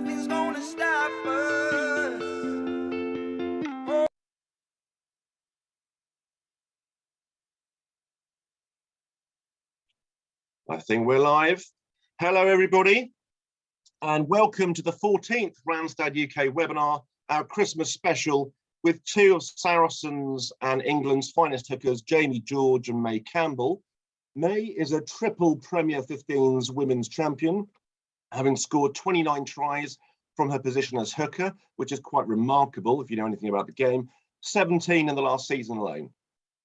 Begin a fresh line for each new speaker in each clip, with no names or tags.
nothing's gonna stop us.
I think we're live. Hello, everybody, and welcome to the 14th Randstad UK webinar, our Christmas special, with two of Saracens and England's finest hookers, Jamie, George and May Campbell. May is a triple Premier 15s women's champion, having scored 29 tries from her position as hooker, which is quite remarkable if you know anything about the game, 17 in the last season alone.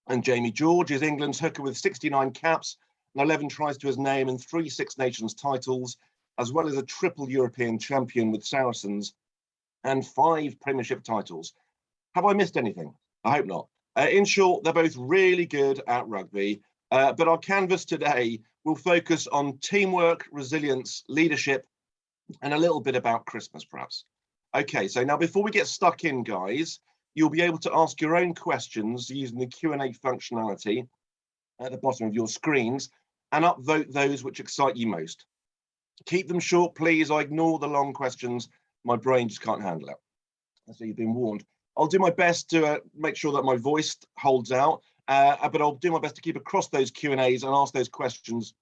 And Jamie George is England's hooker with 69 caps, 11 tries to his name and 3 Six Nations titles, as well as a triple European champion with Saracens and 5 Premiership titles. Have I missed anything? I hope not. In short, they're both really good at rugby, but our canvas today will focus on teamwork, resilience, leadership, and a little bit about Christmas, perhaps. Okay, so now before we get stuck in, guys, you'll be able to ask your own questions using the Q&A functionality at the bottom of your screens and upvote those which excite you most. Keep them short, please. I ignore the long questions. My brain just can't handle it. So you've been warned. I'll do my best to make sure that my voice holds out, but I'll do my best to keep across those Q&As and ask those questions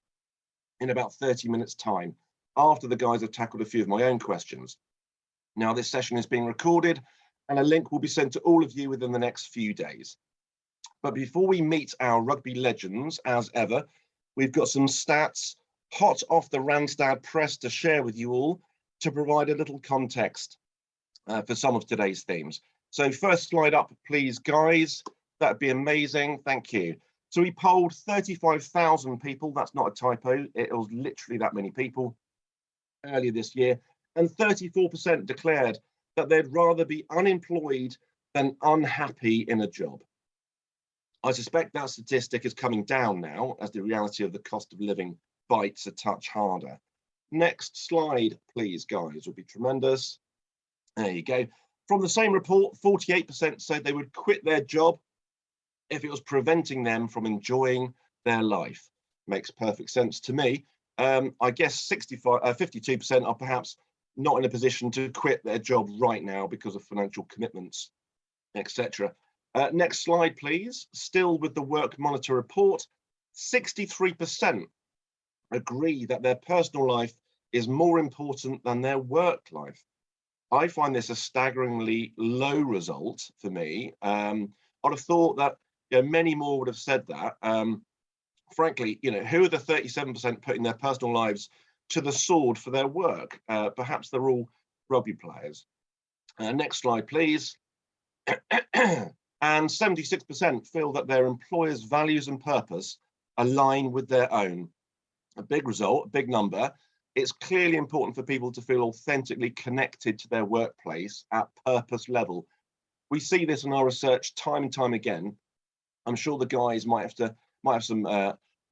in about 30 minutes time after the guys have tackled a few of my own questions. Now, this session is being recorded and a link will be sent to all of you within the next few days. But before we meet our rugby legends, as ever, we've got some stats hot off the Randstad press to share with you all to provide a little context for some of today's themes. So first slide up, please, guys. That'd be amazing. Thank you. So we polled 35,000 people. That's not a typo. It was literally that many people earlier this year. And 34% declared that they'd rather be unemployed than unhappy in a job. I suspect that statistic is coming down now as the reality of the cost of living bites a touch harder. Next slide, please, guys, would be tremendous. There you go. From the same report, 48% said they would quit their job if it was preventing them from enjoying their life. Makes perfect sense to me. I guess 52% are perhaps not in a position to quit their job right now because of financial commitments, etc. Next slide, please. Still with the Work Monitor report, 63% agree that their personal life is more important than their work life. I find this a staggeringly low result for me. I'd have thought that many more would have said that. Frankly, who are the 37% putting their personal lives to the sword for their work? Perhaps they're all rugby players. Next slide, please. And 76% feel that their employer's values and purpose align with their own. A big result, a big number. It's clearly important for people to feel authentically connected to their workplace at purpose level. We see this in our research time and time again. I'm sure the guys might have some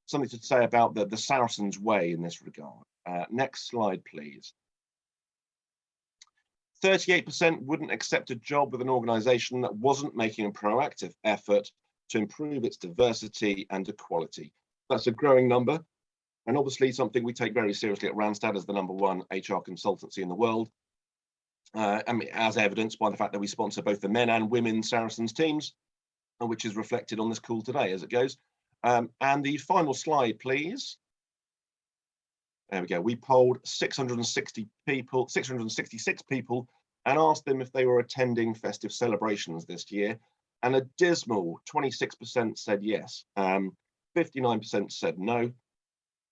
something to say about the Saracens way in this regard. Next slide, please. 38% wouldn't accept a job with an organisation that wasn't making a proactive effort to improve its diversity and equality. That's a growing number, and obviously something we take very seriously at Randstad as the #1 HR consultancy in the world. As evidenced by the fact that we sponsor both the men and women Saracens teams, which is reflected on this call today as it goes. And the final slide, please. There we go. We polled 666 people and asked them if they were attending festive celebrations this year. And a dismal 26% said yes. 59% said no.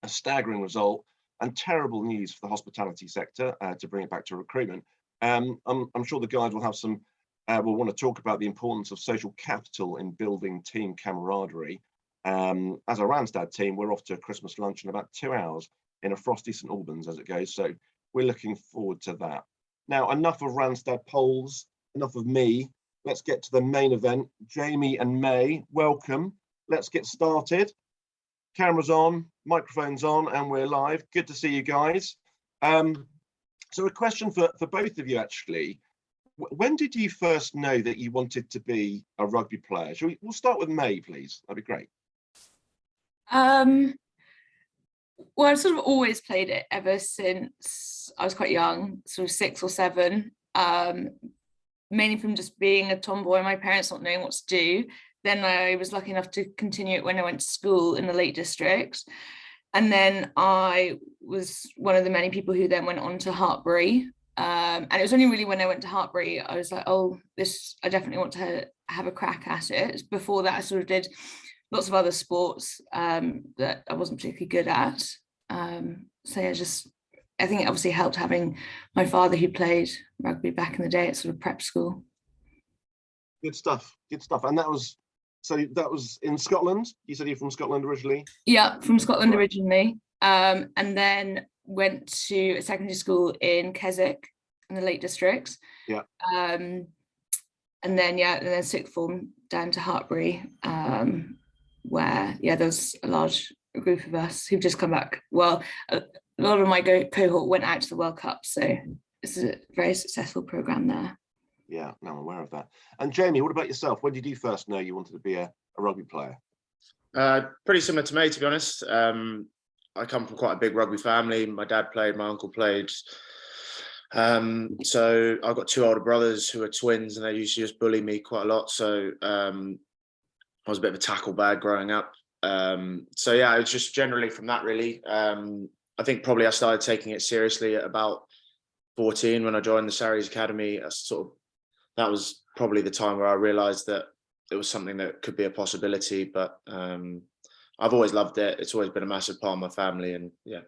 A staggering result and terrible news for the hospitality sector to bring it back to recruitment. I'm sure the guys will have some, will want to talk about the importance of social capital in building team camaraderie. As a Randstad team, we're off to a Christmas lunch in about 2 hours in a frosty St Albans as it goes. So we're looking forward to that. Now, enough of Randstad polls, enough of me. Let's get to the main event. Jamie and May, welcome. Let's get started. Cameras on, microphones on, and we're live. Good to see you guys. So a question for both of you, actually. When did you first know that you wanted to be a rugby player? We'll start with May, please. That'd be great.
Well, I've sort of always played it ever since I was quite young, sort of 6 or 7, mainly from just being a tomboy and my parents not knowing what to do. Then I was lucky enough to continue it when I went to school in the Lake District. And then I was one of the many people who then went on to Hartbury. And it was only really when I went to Hartbury, I was like, oh, I definitely want to have a crack at it. Before that, I sort of did lots of other sports that I wasn't particularly good at. So yeah, I think it obviously helped having my father who played rugby back in the day at sort of prep school.
Good stuff. And that was in Scotland. You said you're from Scotland originally?
Yeah, from Scotland originally. And then went to a secondary school in Keswick in the Lake District.
Yeah.
And then sixth form down to Hartbury, where there was a large group of us who've just come back. Well, a lot of my cohort went out to the World Cup, so it's a very successful program there.
Yeah, no, I'm aware of that. And Jamie, what about yourself? When did you first know you wanted to be a rugby player?
Pretty similar to me, to be honest. I come from quite a big rugby family. My dad played, my uncle played. So I've got 2 older brothers who are twins, and they used to just bully me quite a lot. So I was a bit of a tackle bag growing up. So yeah, it's just generally from that, really. I think probably I started taking it seriously at about 14 when I joined the Saracens Academy. That was probably the time where I realised that it was something that could be a possibility. But I've always loved it. It's always been a massive part of my family, and yeah.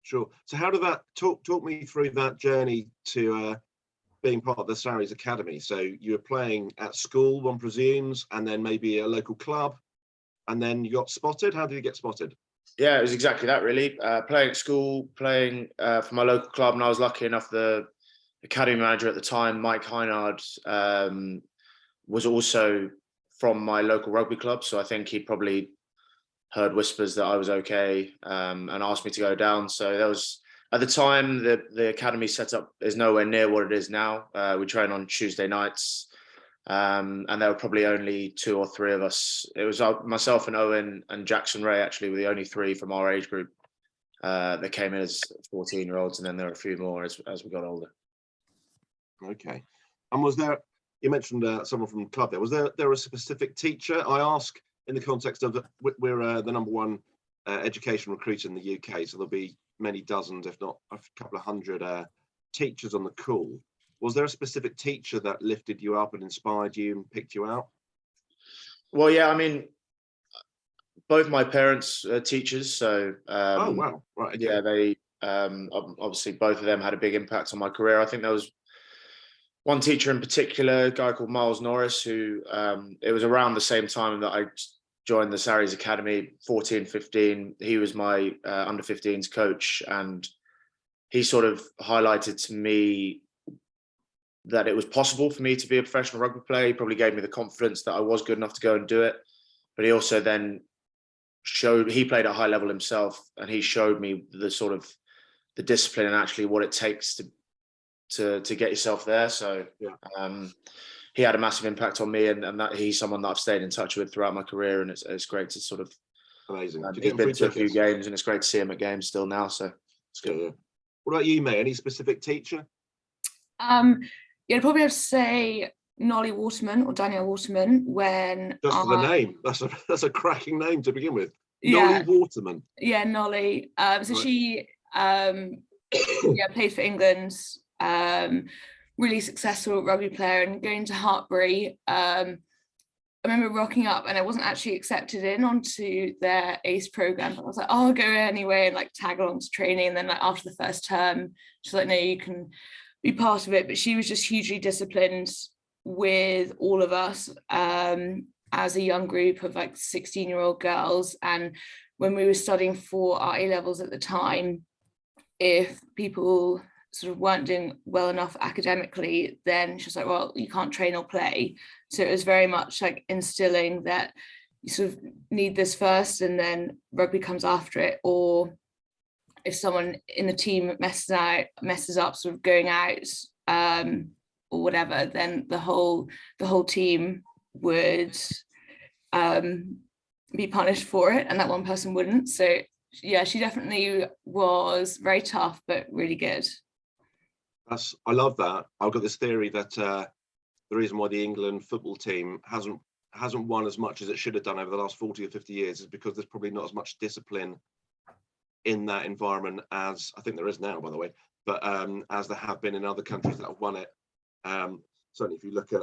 Sure. So how did that talk me through that journey to being part of the Saracens Academy? So you were playing at school, one presumes, and then maybe a local club, and then you got spotted. How did you get spotted?
Yeah, it was exactly that, really. Playing at school, playing for my local club, and I was lucky enough, the academy manager at the time, Mike Heinard, was also from my local rugby club. So I think he probably heard whispers that I was okay, and asked me to go down. So there was, at the time, the academy setup is nowhere near what it is now. We train on Tuesday nights, and there were probably only 2 or 3 of us. It was myself and Owen and Jackson Ray, actually, were the only 3 from our age group that came in as 14-year-olds, and then there were a few more as we got older.
Okay. And was there, you mentioned someone from the club there, was there a specific teacher? I ask in the context of we're the #1 education recruiter in the UK, so there'll be many dozens, if not a couple of hundred teachers on the call. Was there a specific teacher that lifted you up and inspired you and picked you out?
Well, yeah, I mean, both my parents are teachers, so
oh wow, right, okay.
Yeah, they obviously both of them had a big impact on my career. I think there was one teacher in particular, a guy called Miles Norris, who it was around the same time that I joined the Saracens Academy, 14, 15. He was my under 15s coach, and he sort of highlighted to me that it was possible for me to be a professional rugby player. He probably gave me the confidence that I was good enough to go and do it. But he also then he played at a high level himself, and he showed me the sort of the discipline and actually what it takes to get yourself there. So yeah. He had a massive impact on me, and that he's someone that I've stayed in touch with throughout my career, and it's great to sort of
amazing.
He's been to a few games, and it's great to see him at games still now. So it's good.
Yeah. What about you, mate? Any specific teacher?
Yeah, I'd probably have to say Nolly Waterman or Danielle Waterman. When
just for the name, that's a cracking name to begin with.
Yeah.
Nolly Waterman.
Yeah, Nolly. So right. She played for England. Really successful rugby player, and going to Hartbury. I remember rocking up, and I wasn't actually accepted in onto their ACE program. But I was like, oh, I'll go anyway and like tag along to training. And then like after the first term, she's like, no, you can be part of it. But she was just hugely disciplined with all of us as a young group of like 16-year-old girls. And when we were studying for our A-levels at the time, if people sort of weren't doing well enough academically, then she was like, well, you can't train or play. So it was very much like instilling that you sort of need this first and then rugby comes after it. Or if someone in the team messes up sort of going out or whatever, then the whole team would be punished for it, and that one person wouldn't. So yeah, she definitely was very tough, but really good.
I love that. I've got this theory that the reason why the England football team hasn't won as much as it should have done over the last 40 or 50 years is because there's probably not as much discipline in that environment as I think there is now, by the way, but as there have been in other countries that have won it. Certainly if you look at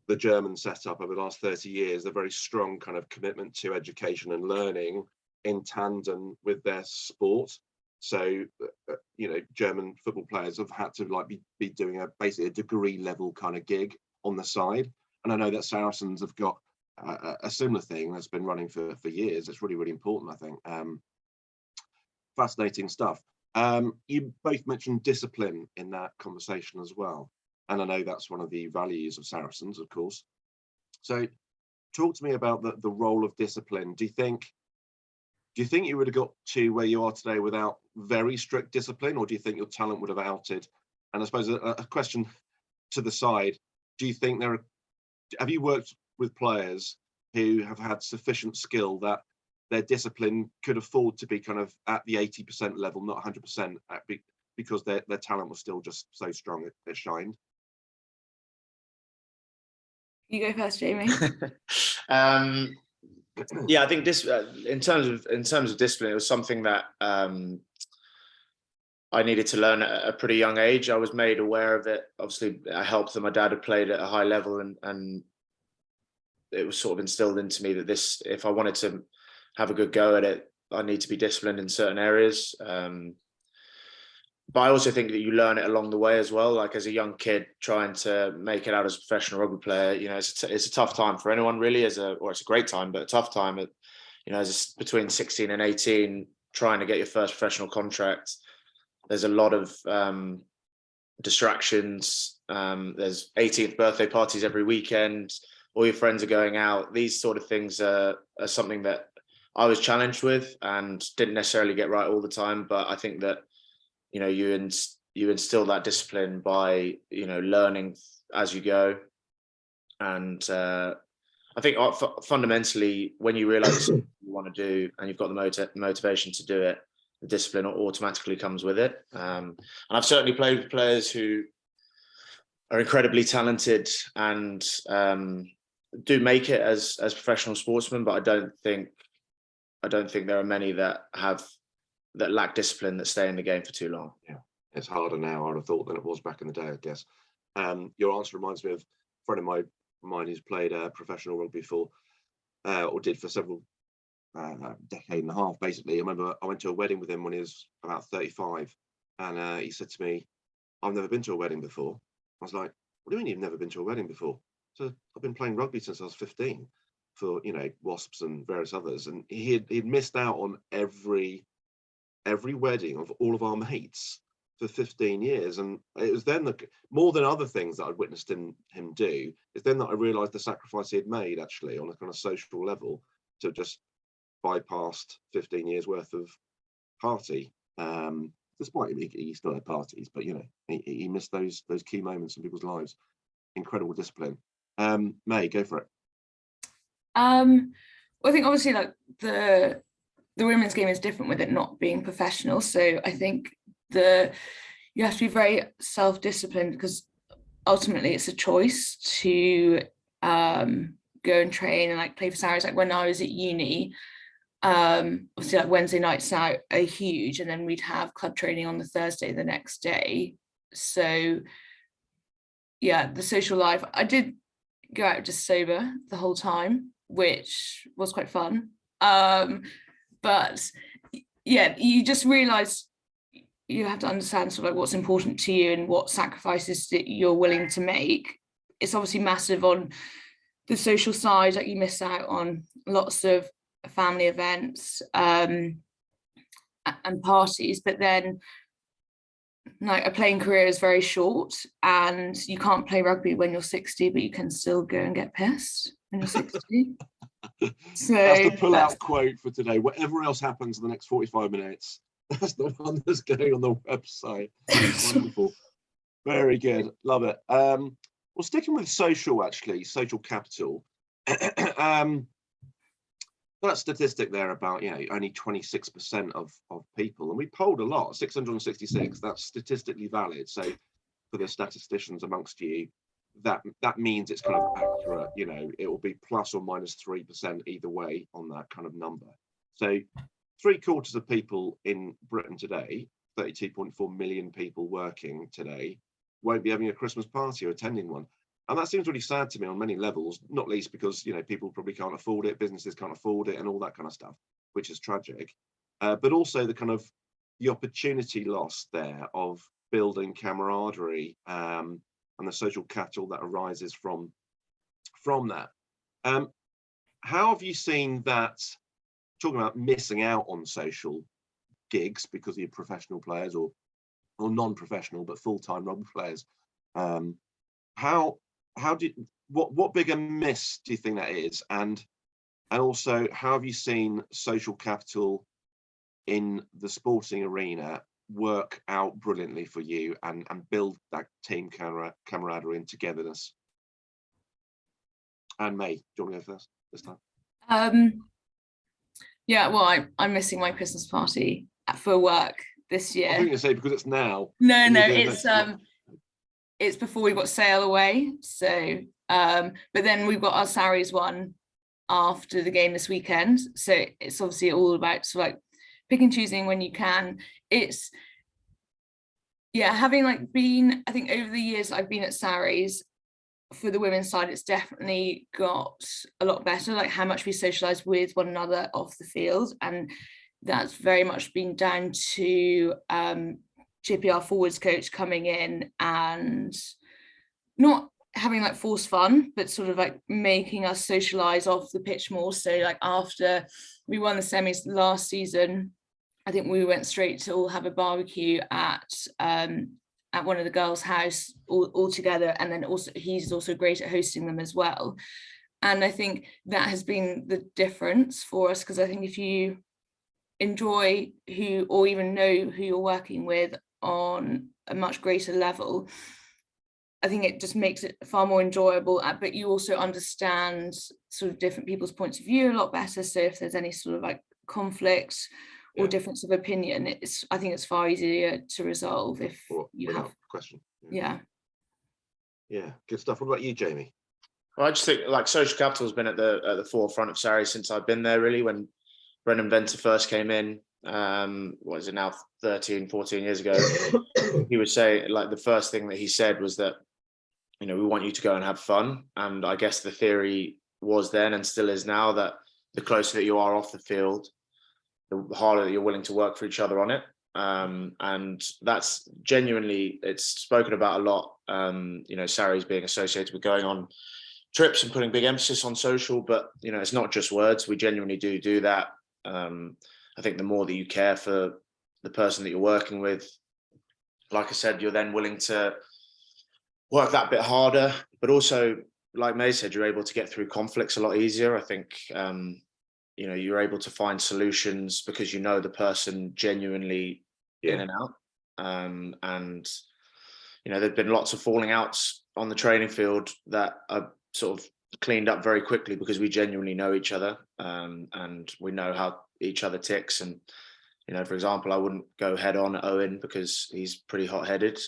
the German setup over the last 30 years, a very strong kind of commitment to education and learning in tandem with their sport. So, German football players have had to be doing basically a degree level kind of gig on the side. And I know that Saracens have got a similar thing that's been running for years. It's really, really important, I think. Fascinating stuff. You both mentioned discipline in that conversation as well. And I know that's one of the values of Saracens, of course. So talk to me about the role of discipline. Do you think you would have got to where you are today without very strict discipline, or do you think your talent would have outed? And I suppose a question to the side, do you think have you worked with players who have had sufficient skill that their discipline could afford to be kind of at the 80% level, not 100%, because their talent was still just so strong it shined?
You go first, Jamie.
Yeah, I think this in terms of discipline, it was something that I needed to learn at a pretty young age. I was made aware of it. Obviously, I helped that my dad had played at a high level, and it was sort of instilled into me that if I wanted to have a good go at it, I need to be disciplined in certain areas. But I also think that you learn it along the way as well. Like as a young kid trying to make it out as a professional rugby player, it's a tough time for anyone really. It's a great time, but a tough time. Between 16 and 18, trying to get your first professional contract. There's a lot of distractions. There's 18th birthday parties every weekend. All your friends are going out. These sort of things are something that I was challenged with and didn't necessarily get right all the time. But I think that you instill that discipline by learning as you go. And I think fundamentally, when you realize what you want to do and you've got the motivation to do it, the discipline automatically comes with it. And I've certainly played with players who are incredibly talented and do make it as professional sportsmen, but I don't think there are many that lack discipline that stay in the game for too long.
Yeah, it's harder now, I would have thought, than it was back in the day, I guess. Your answer reminds me of a friend of mine who's played professional rugby for, or did for several decade and a half, basically. I remember I went to a wedding with him when he was about 35, and he said to me, "I've never been to a wedding before." I was like, "What do you mean you've never been to a wedding before?" So I've been playing rugby since I was 15 for Wasps and various others, and he'd missed out on every wedding of all of our mates for 15 years. And it was then more than other things that I'd witnessed him do, it's then that I realized the sacrifice he had made actually on a kind of social level to just bypassed 15 years worth of party. Despite he still had parties, but he missed those key moments in people's lives. Incredible discipline. May, go for it.
Well, I think obviously like the women's game is different with it not being professional. So I think you have to be very self-disciplined, because ultimately it's a choice to go and train and like play for Saracens. Like when I was at uni, obviously like Wednesday nights out are huge, and then we'd have club training on the Thursday the next day. So yeah, the social life, I did go out just sober the whole time, which was quite fun. But yeah, you just realize you have to understand sort of like what's important to you and what sacrifices that you're willing to make. It's obviously massive on the social side, like you miss out on lots of family events and parties, but then like a playing career is very short, and you can't play rugby when you're 60, but you can still go and get pissed when you're 60. So
that's the pull-out quote for today. Whatever else happens in the next 45 minutes, that's the one that's going on the website. Wonderful. Very good. Love it. Well, sticking with social capital. that statistic there about, only 26% of people, and we polled a lot, 666, that's statistically valid. So for the statisticians amongst you, that means it's kind of accurate. It will be plus or minus 3% either way on that kind of number. So 3/4 of people in Britain today, 32.4 million people working today, won't be having a Christmas party or attending one. And that seems really sad to me on many levels, not least because, people probably can't afford it, businesses can't afford it and all that kind of stuff, which is tragic. But also the opportunity lost there of building camaraderie and the social capital that arises from that. How have you seen that, talking about missing out on social gigs because you're professional players or non-professional but full-time rugby players, what bigger miss do you think that is, and also how have you seen social capital in the sporting arena work out brilliantly for you and build that team camaraderie and togetherness? And May, do you want to go first this time?
Yeah, well, I'm missing my Christmas party for work this year.
I think you say because it's now.
No, it's before we've got sail away. So, but then we've got our Sarries one after the game this weekend. So it's obviously all about sort of like pick and choosing when you can. It's, having been, I think over the years I've been at Sarries, for the women's side, it's definitely got a lot better, like how much we socialize with one another off the field. And that's very much been down to Chippy, our forwards coach, coming in and not having forced fun, but sort of making us socialize off the pitch more. So after we won the semis last season, I think we went straight to all have a barbecue at one of the girls' house all together. And then also he's also great at hosting them as well. And I think that has been the difference for us, because I think if you enjoy who, or even know who you're working with on a much greater level, I think it just makes it far more enjoyable, but you also understand sort of different people's points of view a lot better. So if there's any sort of conflict or difference of opinion, I think it's far easier to resolve if you have
question.
Yeah,
good stuff. What about you, Jamie?
Well, I just think social capital has been at the forefront of Sarri since I've been there, really. When Brendan Venter first came in, what is it now, 13, 14 years ago, he was saying, the first thing that he said was that, we want you to go and have fun. And I guess the theory was then, and still is now, that the closer that you are off the field, the harder that you're willing to work for each other on it. And that's genuinely, it's spoken about a lot. Sarri's being associated with going on trips and putting big emphasis on social, but it's not just words. We genuinely do that. I think the more that you care for the person that you're working with, like I said, you're then willing to work that bit harder, but also, like May said, you're able to get through conflicts a lot easier. I think you're able to find solutions because the person genuinely in and out. And there've been lots of falling outs on the training field that are sort of cleaned up very quickly because we genuinely know each other, and we know how each other ticks. And for example, I wouldn't go head on at Owen because he's pretty hot-headed,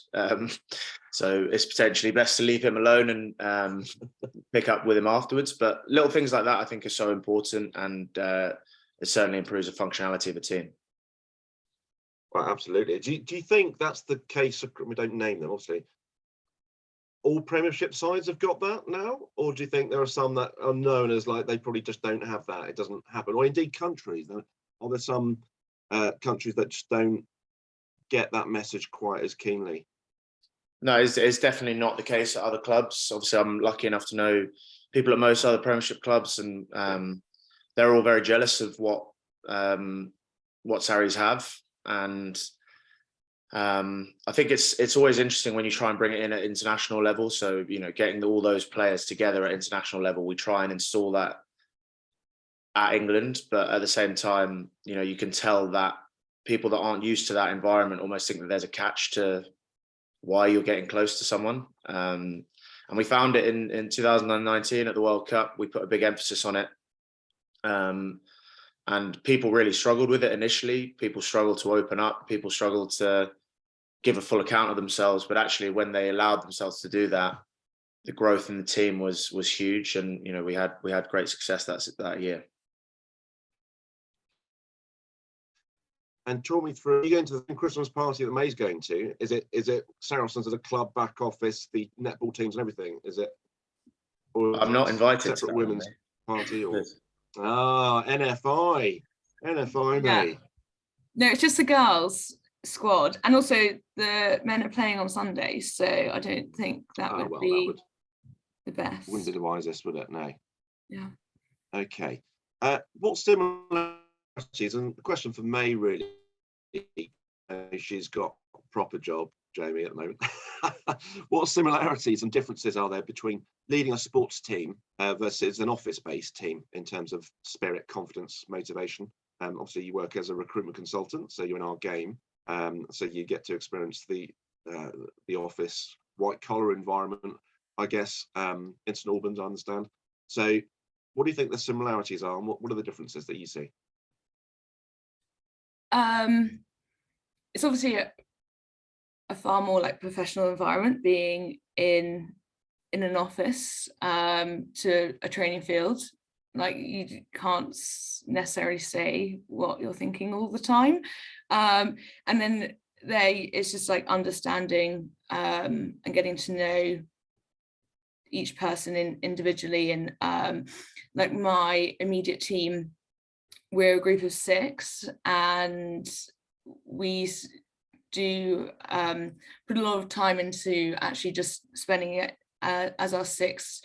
so it's potentially best to leave him alone and pick up with him afterwards. But little things like that I think are so important, and it certainly improves the functionality of a team.
Well, absolutely. Do you think that's the case? We don't name them, obviously. All Premiership sides have got that now, or do you think there are some that are known as they probably just don't have that? It doesn't happen, or indeed countries. Are there some countries that just don't get that message quite as keenly?
No, it's definitely not the case at other clubs. Obviously, I'm lucky enough to know people at most other Premiership clubs, and they're all very jealous of what Sarries have. And I think it's always interesting when you try and bring it in at international level. So, getting all those players together at international level, we try and install that at England, but at the same time, you can tell that people that aren't used to that environment almost think that there's a catch to why you're getting close to someone. And we found it in 2019 at the World Cup. We put a big emphasis on it. And people really struggled with it initially. People struggled to open up. People struggled to give a full account of themselves. But actually, when they allowed themselves to do that, the growth in the team was huge. And we had great success that year.
And talk me through, are you going to the Christmas party that May's going to? Is it Saracens as a club, back office, the netball teams and everything? Is it? Or
I'm not invited to
separate
that
women's
one,
party? Or NFI
Yeah.
May.
No, it's just the girls squad, and also the men are playing on Sunday, so I don't think that would be the best.
Wouldn't be the wisest, would it? No.
Yeah.
Okay. What similarities, and the question for May really, she's got a proper job, Jamie, at the moment. What similarities and differences are there between leading a sports team versus an office-based team in terms of spirit, confidence, motivation? Obviously, you work as a recruitment consultant, so you're in our game, so you get to experience the office white-collar environment, I guess, in St Albans, I understand. So what do you think the similarities are, and what are the differences that you see?
It's obviously a far more like professional environment being in an office to a training field. Like, you can't necessarily say what you're thinking all the time, and then it's just like understanding and getting to know each person individually. And like my immediate team, we're a group of 6, and we do put a lot of time into actually just spending it as our 6,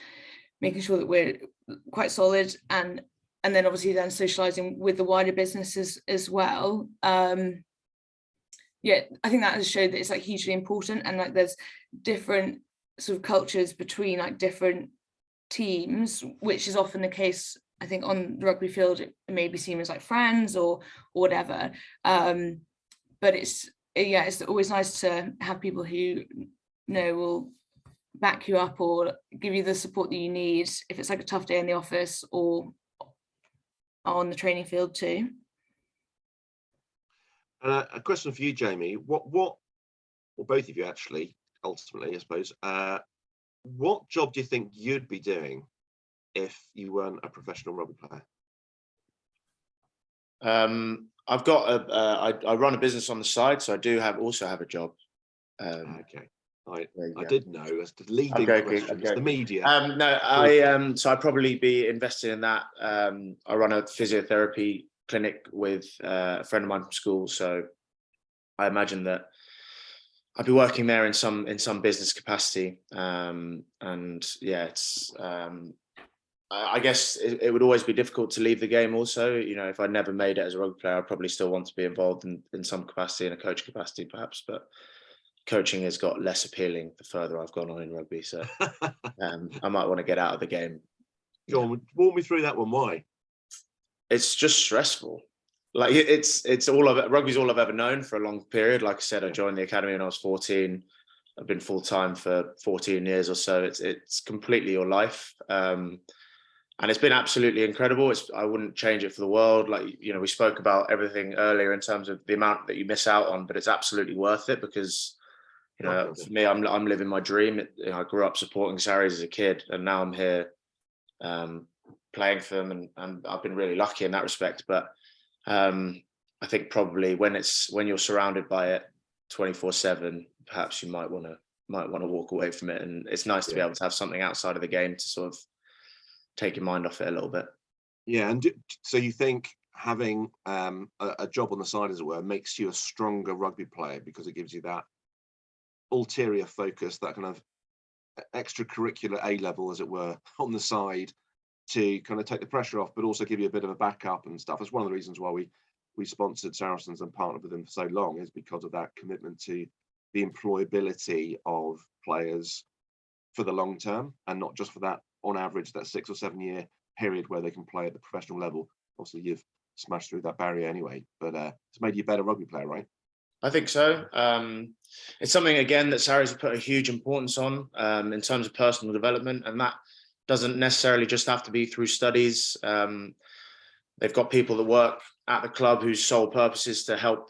making sure that we're quite solid, and then obviously then socializing with the wider businesses as well. Yeah, I think that has showed that it's like hugely important, and like there's different sort of cultures between like different teams, which is often the case. I think on the rugby field it may be seen as like friends or whatever, but it's always nice to have people who will back you up or give you the support that you need if it's like a tough day in the office or on the training field too.
A question for you, Jamie. What, or both of you actually, ultimately, I suppose, what job do you think you'd be doing if you weren't a professional rugby player?
I've got I run a business on the side, so I do also have a job.
Okay, I did know as the leading questions, the media.
So I'd probably be invested in that. I run a physiotherapy clinic with a friend of mine from school, so I imagine that I'd be working there in some business capacity. And yeah, it's I guess it would always be difficult to leave the game also. If I'd never made it as a rugby player, I'd probably still want to be involved in some capacity, in a coach capacity perhaps, but coaching has got less appealing the further I've gone on in rugby. So I might want to get out of the game.
Go on, walk me through that one. Why?
It's just stressful. Like it's rugby's all I've ever known for a long period. Like I said, I joined the academy when I was 14. I've been full time for 14 years or so. It's completely your life. And it's been absolutely incredible. I wouldn't change it for the world. Like, we spoke about everything earlier in terms of the amount that you miss out on, but it's absolutely worth it because, for me, I'm living my dream. I grew up supporting Saracens as a kid, and now I'm here playing for them, and I've been really lucky in that respect. But I think probably when you're surrounded by it 24/7, perhaps you might want to walk away from it. And it's nice to be able to have something outside of the game to sort of take your mind off it a little bit.
Yeah, and so you think having a job on the side, as it were, makes you a stronger rugby player because it gives you that ulterior focus, that kind of extracurricular A level, as it were, on the side to kind of take the pressure off, but also give you a bit of a backup and stuff. It's one of the reasons why we sponsored Saracens and partnered with them for so long, is because of that commitment to the employability of players for the long term, and not just for that, on average, that 6 or 7 year period where they can play at the professional level. Obviously, you've smashed through that barrier anyway, but it's made you a better rugby player, right?
I think so. It's something, again, that Saracens have put a huge importance on in terms of personal development, and that doesn't necessarily just have to be through studies. they've got people that work at the club whose sole purpose is to help,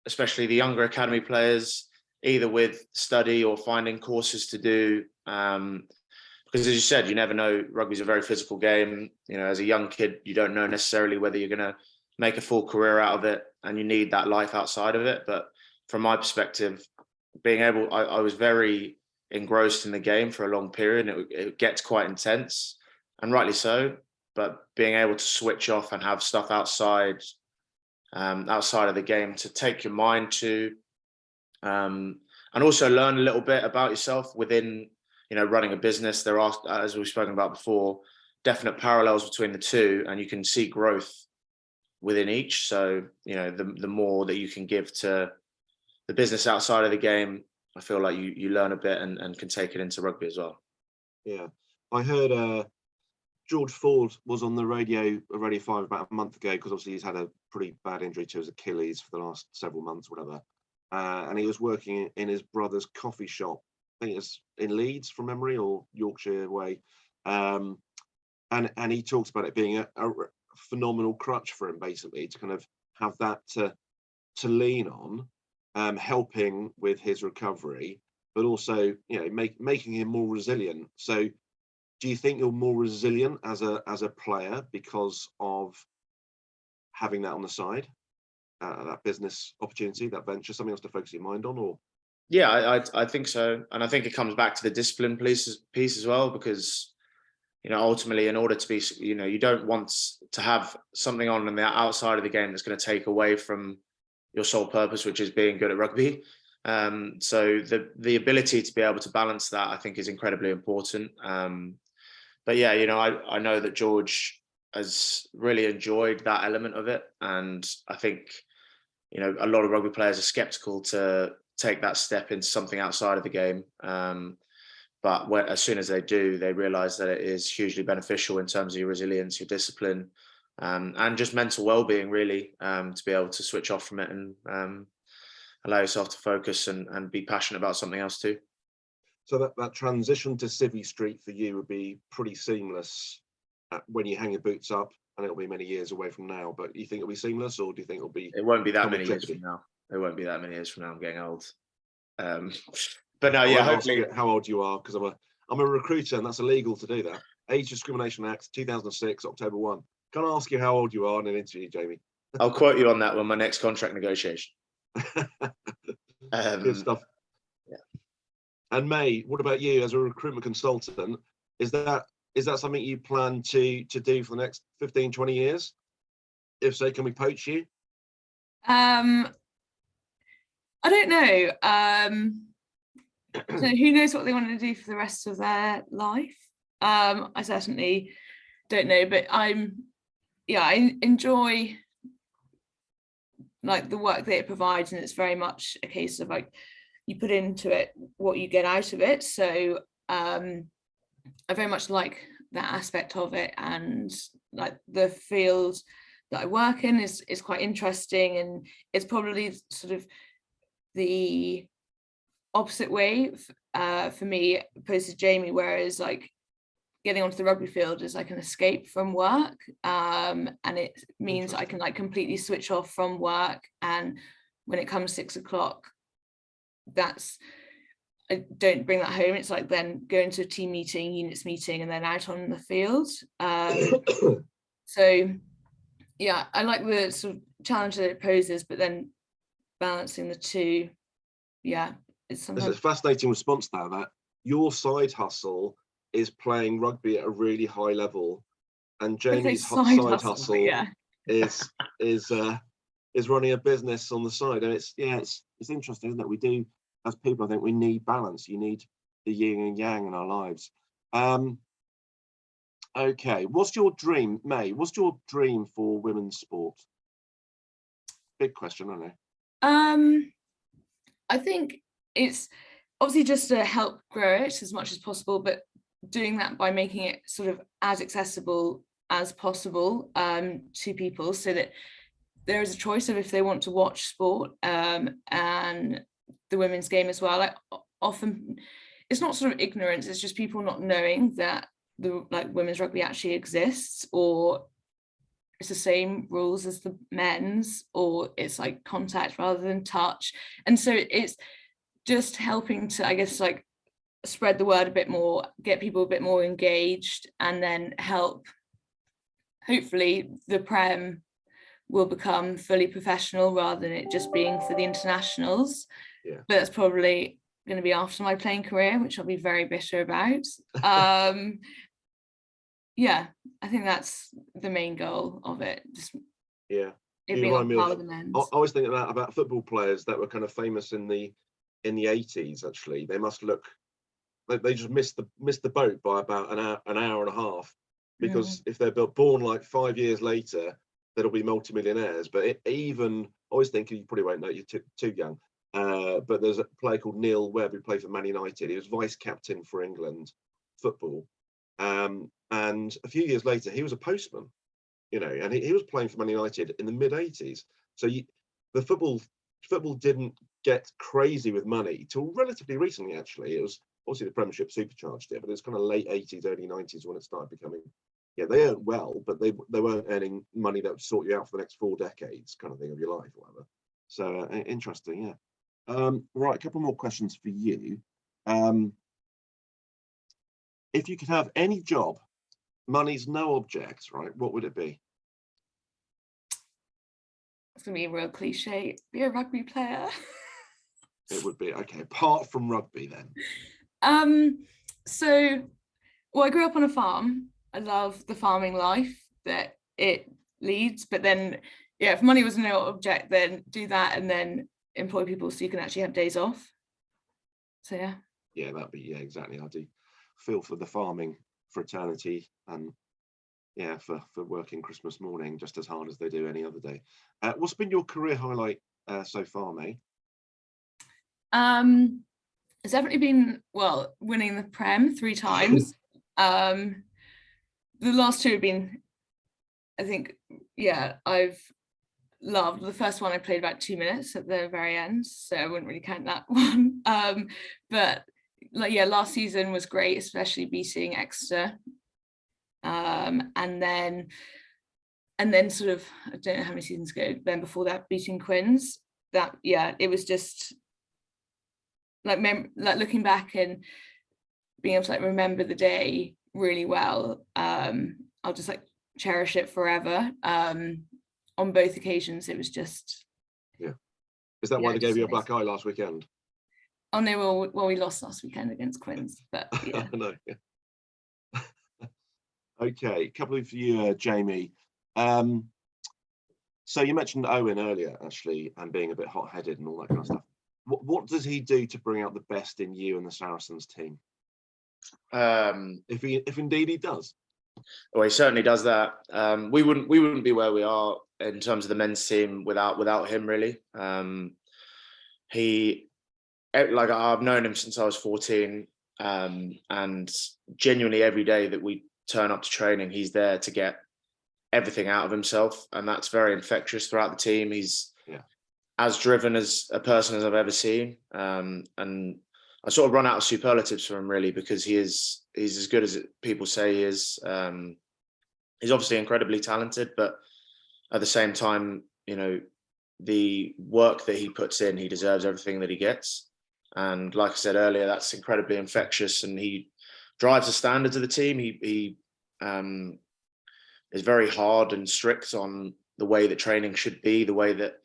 especially the younger academy players, either with study or finding courses to do. Because as you said, you never know, rugby's a very physical game. You know, as a young kid, you don't know necessarily whether you're going to make a full career out of it, and you need that life outside of it. But from my perspective, I was very engrossed in the game for a long period, and it gets quite intense, and rightly so. But being able to switch off and have stuff outside of the game to take your mind to, and also learn a little bit about yourself within, you know, running a business. There are, as we've spoken about before, definite parallels between the two, and you can see growth within each. So, you know, the more that you can give to the business outside of the game, I feel like you learn a bit and can take it into rugby as well.
Yeah, I heard George Ford was on the Radio 5 about a month ago, because obviously he's had a pretty bad injury to his Achilles for the last several months, whatever. And he was working in his brother's coffee shop. I think it's in Leeds from memory, or Yorkshire way. And he talks about it being a phenomenal crutch for him, basically, to kind of have that to lean on, helping with his recovery, but also, you know, making him more resilient. So do you think you're more resilient as a player because of having that on the side, that business opportunity, that venture, something else to focus your mind on? Or
yeah, I think so, and I think it comes back to the discipline piece as well, because, you know, ultimately, in order to be, you know, you don't want to have something on the outside of the game that's going to take away from your sole purpose, which is being good at rugby. So the ability to be able to balance that, I think, is incredibly important. But yeah, you know, I know that George has really enjoyed that element of it, and I think, you know, a lot of rugby players are skeptical to take that step into something outside of the game. But as soon as they do, they realise that it is hugely beneficial in terms of your resilience, your discipline, and just mental well-being, really, to be able to switch off from it and allow yourself to focus and be passionate about something else too.
so that transition to Civvy Street for you would be pretty seamless when you hang your boots up, and it'll be many years away from now. But you think it'll be seamless, or do you think it'll be?
It won't be that many years from now. It won't be that many years from now. I'm getting old. But no, yeah, hopefully.
How old you are, because I'm a recruiter, and that's illegal to do that. Age Discrimination Act 2006, October 1. Can't ask you how old you are in an interview, Jamie.
I'll quote you on that when my next contract negotiation.
Good stuff.
Yeah.
And May, what about you as a recruitment consultant? Is that something you plan to do for the next 15, 20 years? If so, can we poach you?
I don't know. So who knows what they want to do for the rest of their life? I certainly don't know, but I enjoy like the work that it provides, and it's very much a case of like you put into it what you get out of it. So I very much like that aspect of it, and like the field that I work in is quite interesting, and it's probably sort of the opposite way for me opposed to Jamie, whereas like getting onto the rugby field is like an escape from work, and it means I can like completely switch off from work, and when it comes 6 o'clock, I don't bring that home. It's like then going to a team meeting, units meeting, and then out on the field. So yeah, I like the sort of challenge that it poses, but then balancing the two, yeah, it's sometimes.
It's a fascinating response to that your side hustle is playing rugby at a really high level, and Jamie's side hustle
yeah.
is running a business on the side. And it's interesting, isn't it? We do, as people, I think we need balance. You need the yin and yang in our lives. Okay, what's your dream, May? What's your dream for women's sport? Big question, I know.
I think it's obviously just to help grow it as much as possible, but doing that by making it sort of as accessible as possible to people, so that there is a choice of if they want to watch sport, and the women's game as well. Like often it's not sort of ignorance, it's just people not knowing that the like women's rugby actually exists, or it's the same rules as the men's, or it's like contact rather than touch. And so it's just helping to, I guess, like spread the word a bit more, get people a bit more engaged, and then help, hopefully the Prem will become fully professional rather than it just being for the internationals.
Yeah.
But that's probably going to be after my playing career, which I'll be very bitter about. Yeah, I think that's the main goal of it. Just
Yeah.
it
You
being on
remind me
par
of-
with the men's.
I always think about football players that were kind of famous in the 80s. Actually, they must look like they just missed the boat by about an hour and a half, because if they're born like 5 years later, they'll be multimillionaires. But even I always think, you probably won't know, you're too young. But there's a player called Neil Webb who played for Man United. He was vice captain for England football, and a few years later he was a postman, and he was playing for Man United in the mid 80s. So the football didn't get crazy with money till relatively recently. Actually, it was obviously the Premiership supercharged it, but it's kind of late 80s, early 90s when it started becoming. Yeah, they earned well, but they weren't earning money that would sort you out for the next 4 decades, kind of thing, of your life, or whatever. So interesting, yeah. Right, a couple more questions for you. If you could have any job, money's no object, right? What would it be?
It's gonna be a real cliche. Be a rugby player.
It would be, okay, apart from rugby then.
So, well, I grew up on a farm. I love the farming life that it leads, but then, yeah, if money was no object, then do that and then employ people so you can actually have days off. So yeah.
Yeah, that'd be, yeah, exactly. I do feel for the farming fraternity, and yeah, for working Christmas morning just as hard as they do any other day. What's been your career highlight so far, May?
It's definitely been, well, winning the Prem 3 times. The last 2 have been, I think, yeah, I've loved. The first one I played about 2 minutes at the very end, so I wouldn't really count that one. But like, yeah, last season was great, especially beating Exeter. And then sort of, I don't know how many seasons ago, then before that beating Quins. That, yeah, it was just like looking back and being able to like remember the day really well. I'll just like cherish it forever. On both occasions it was just,
yeah. Is that why they gave you a black eye last weekend?
Oh no, well we lost last weekend against Quins, but yeah.
No, yeah. Okay, a couple of you, Jamie. So you mentioned Owen earlier, actually, and being a bit hot-headed and all that kind of stuff. What does he do to bring out the best in you and the Saracens team? If indeed he does.
Well, he certainly does that. We wouldn't be where we are in terms of the men's team without him, really. He, like, I've known him since I was 14, and genuinely every day that we turn up to training, he's there to get everything out of himself, and that's very infectious throughout the team. He's as driven as a person as I've ever seen, and I sort of run out of superlatives for him, really, because he's as good as people say he is. He's obviously incredibly talented, but at the same time, the work that he puts in, he deserves everything that he gets. And like I said earlier, that's incredibly infectious, and he drives the standards of the team. He is very hard and strict on the way that training should be, the way that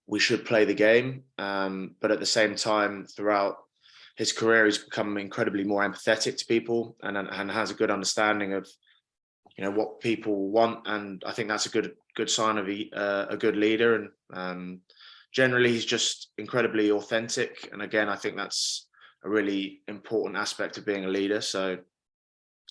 we should play the game. But at the same time, throughout his career, he's become incredibly more empathetic to people, and has a good understanding of what people want. And I think that's a good sign of a good leader. And generally, he's just incredibly authentic. And again, I think that's a really important aspect of being a leader. So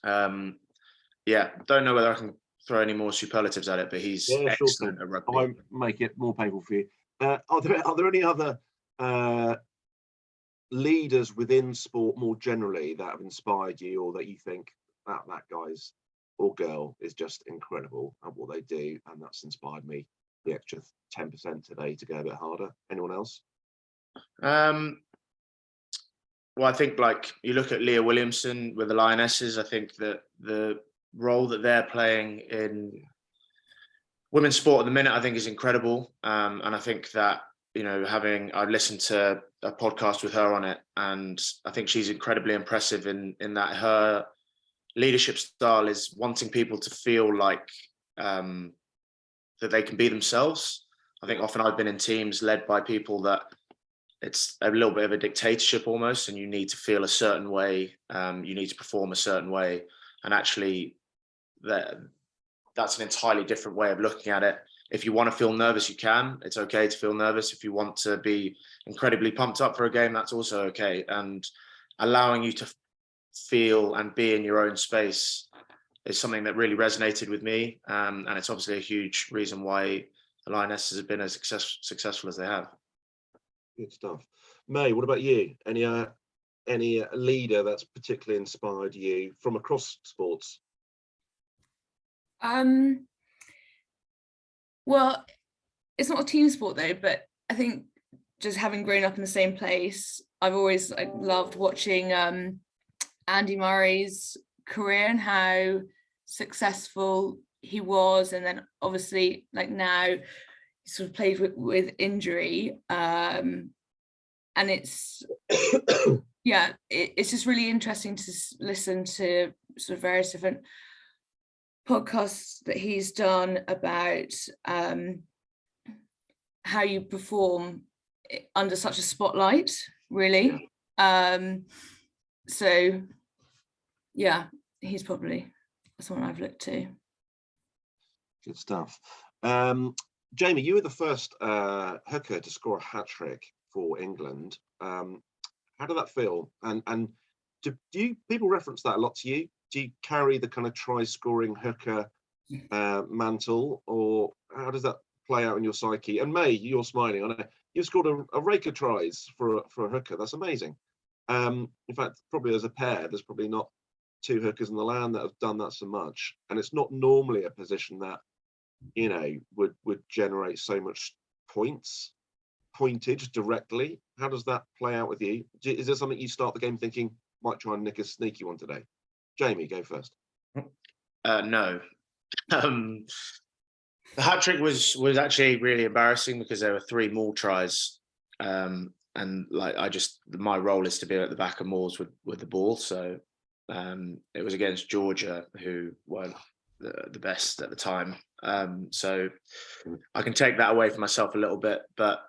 yeah, don't know whether I can throw any more superlatives at it, but he's excellent at rugby.
I won't make it more painful for you. Are there any other leaders within sport more generally that have inspired you, or that you think that guy's or girl is just incredible at what they do, and that's inspired me the extra 10% today to go a bit harder? Anyone else?
Well, I think, like, you look at Leah Williamson with the Lionesses. I think that the role that they're playing in women's sport at the minute, I think, is incredible. And I think that, I listened to a podcast with her on it, and I think she's incredibly impressive in that her leadership style is wanting people to feel like that they can be themselves. I think often I've been in teams led by people that it's a little bit of a dictatorship almost, and you need to feel a certain way, you need to perform a certain way, and actually that's an entirely different way of looking at it. If you want to feel nervous, you can. It's okay to feel nervous. If you want to be incredibly pumped up for a game, that's also okay. And allowing you to feel and be in your own space is something that really resonated with me. And it's obviously a huge reason why the Lionesses have been as successful as they have.
Good stuff. May, what about you? Any leader that's particularly inspired you from across sports?
Well, it's not a team sport though, but I think just having grown up in the same place, I've always loved watching Andy Murray's career and how successful he was, and then obviously now he sort of played with injury, and it's it's just really interesting to listen to sort of various different podcasts that he's done about how you perform under such a spotlight, really. So yeah, he's probably someone I've looked to.
Good stuff. Jamie, you were the first hooker to score a hat-trick for England. How did that feel? And do people reference that a lot to you? Do you carry the kind of try-scoring hooker mantle, or how does that play out in your psyche? And May, you're smiling. I know you've scored a rake of tries for a hooker. That's amazing. In fact, probably as a pair, there's probably not two hookers in the land that have done that so much. And it's not normally a position that, would generate so much pointage directly. How does that play out with you? Is there something you start the game thinking, might try and nick a sneaky one today? Jamie, go first.
No. The hat trick was actually really embarrassing because there were 3 maul tries, and my role is to be at the back of mauls with the ball. So it was against Georgia, who weren't the best at the time. So I can take that away from myself a little bit, but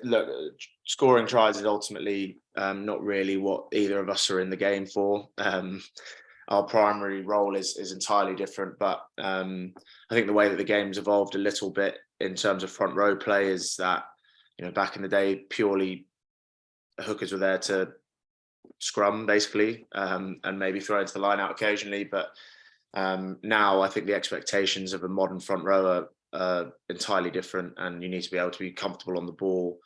look, scoring tries is ultimately not really what either of us are in the game for. Our primary role is entirely different, but I think the way that the game's evolved a little bit in terms of front row play is that, back in the day, purely hookers were there to scrum basically, and maybe throw into the line out occasionally. But now I think the expectations of a modern front rower are entirely different, and you need to be able to be comfortable on the ball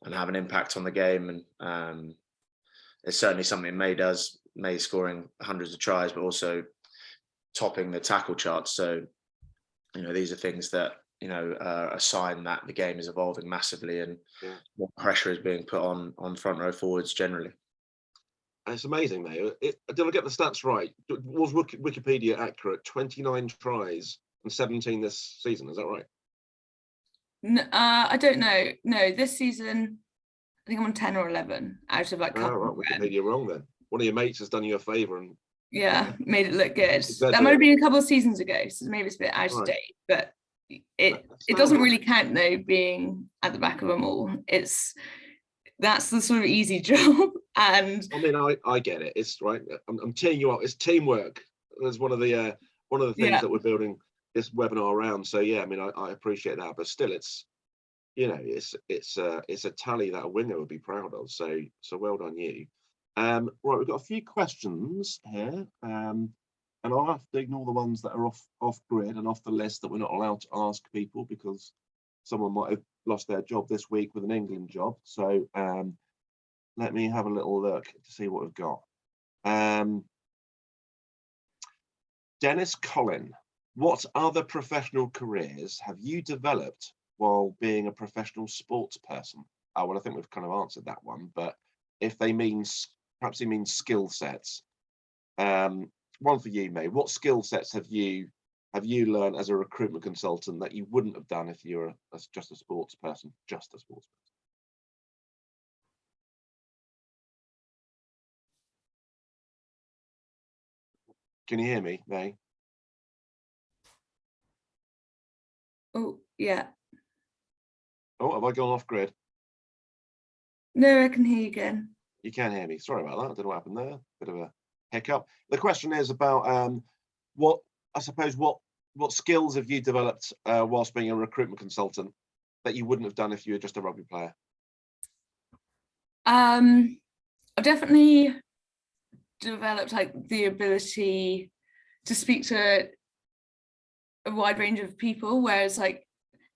and have an impact on the game. And it's certainly something May does. May scoring hundreds of tries, but also topping the tackle charts. So, these are things that, are a sign that the game is evolving massively, and more pressure is being put on front row forwards generally.
It's amazing, mate. Did I get the stats right? Was Wikipedia accurate? 29 tries and 17 this season. Is that right?
No, I don't know. No, this season, I think I'm on 10 or 11 out of
right, Wikipedia wrong then. One of your mates has done you a favour and
made it look good. That might have been a couple of seasons ago, so maybe it's a bit out of date, but it doesn't really count though, being at the back of them all. That's the sort of easy job. And
I mean, I get it. It's right. I'm teeing you up. It's teamwork. That's one of the things that we're building this webinar around. So yeah, I mean, I appreciate that, but still, it's it's a tally that a winger would be proud of. So well done you. Right, we've got a few questions here, and I'll have to ignore the ones that are off grid and off the list that we're not allowed to ask people because someone might have lost their job this week with an England job. So let me have a little look to see what we've got. Dennis Collin, what other professional careers have you developed while being a professional sports person? Oh, well, I think we've kind of answered that one, but if they perhaps he means skill sets. One for you, May. What skill sets have you have you learned as a recruitment consultant that you wouldn't have done if you were just a sports person, just a sports person? Can you hear me, May?
Oh, yeah.
Oh, have I gone off grid?
No, I can hear you again.
You can hear me. Sorry about that. I don't know what happened there. Bit of a hiccup. The question is about what skills have you developed whilst being a recruitment consultant that you wouldn't have done if you were just a rugby player?
I've definitely developed like the ability to speak to a wide range of people, whereas like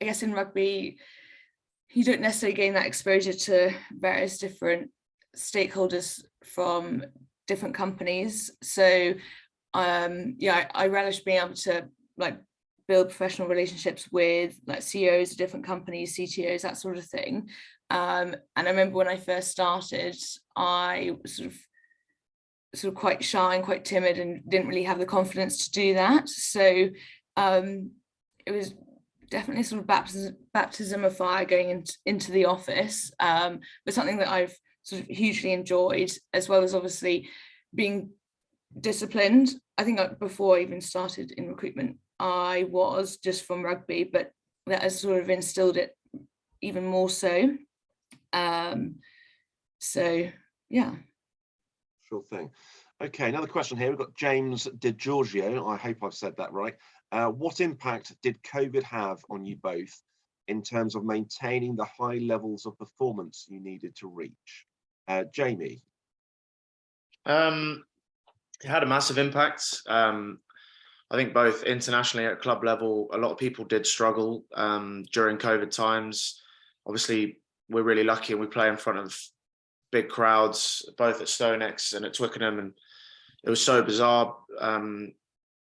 I guess in rugby you don't necessarily gain that exposure to various different stakeholders from different companies. So yeah, I relish being able to like build professional relationships with like CEOs of different companies, CTOs, that sort of thing. And I remember when I first started, I was sort of quite shy and quite timid and didn't really have the confidence to do that. So it was definitely sort of baptism of fire going into the office, but something that I've sort of hugely enjoyed, as well as obviously being disciplined. I think before I even started in recruitment, I was just from rugby, but that has sort of instilled it even more so. So yeah.
Sure thing. Okay, another question here. We've got James DiGiorgio. I hope I've said that right. What impact did COVID have on you both in terms of maintaining the high levels of performance you needed to reach? Jamie?
It had a massive impact. I think both internationally at club level, a lot of people did struggle during COVID times. Obviously, we're really lucky and we play in front of big crowds, both at StoneX and at Twickenham, and it was so bizarre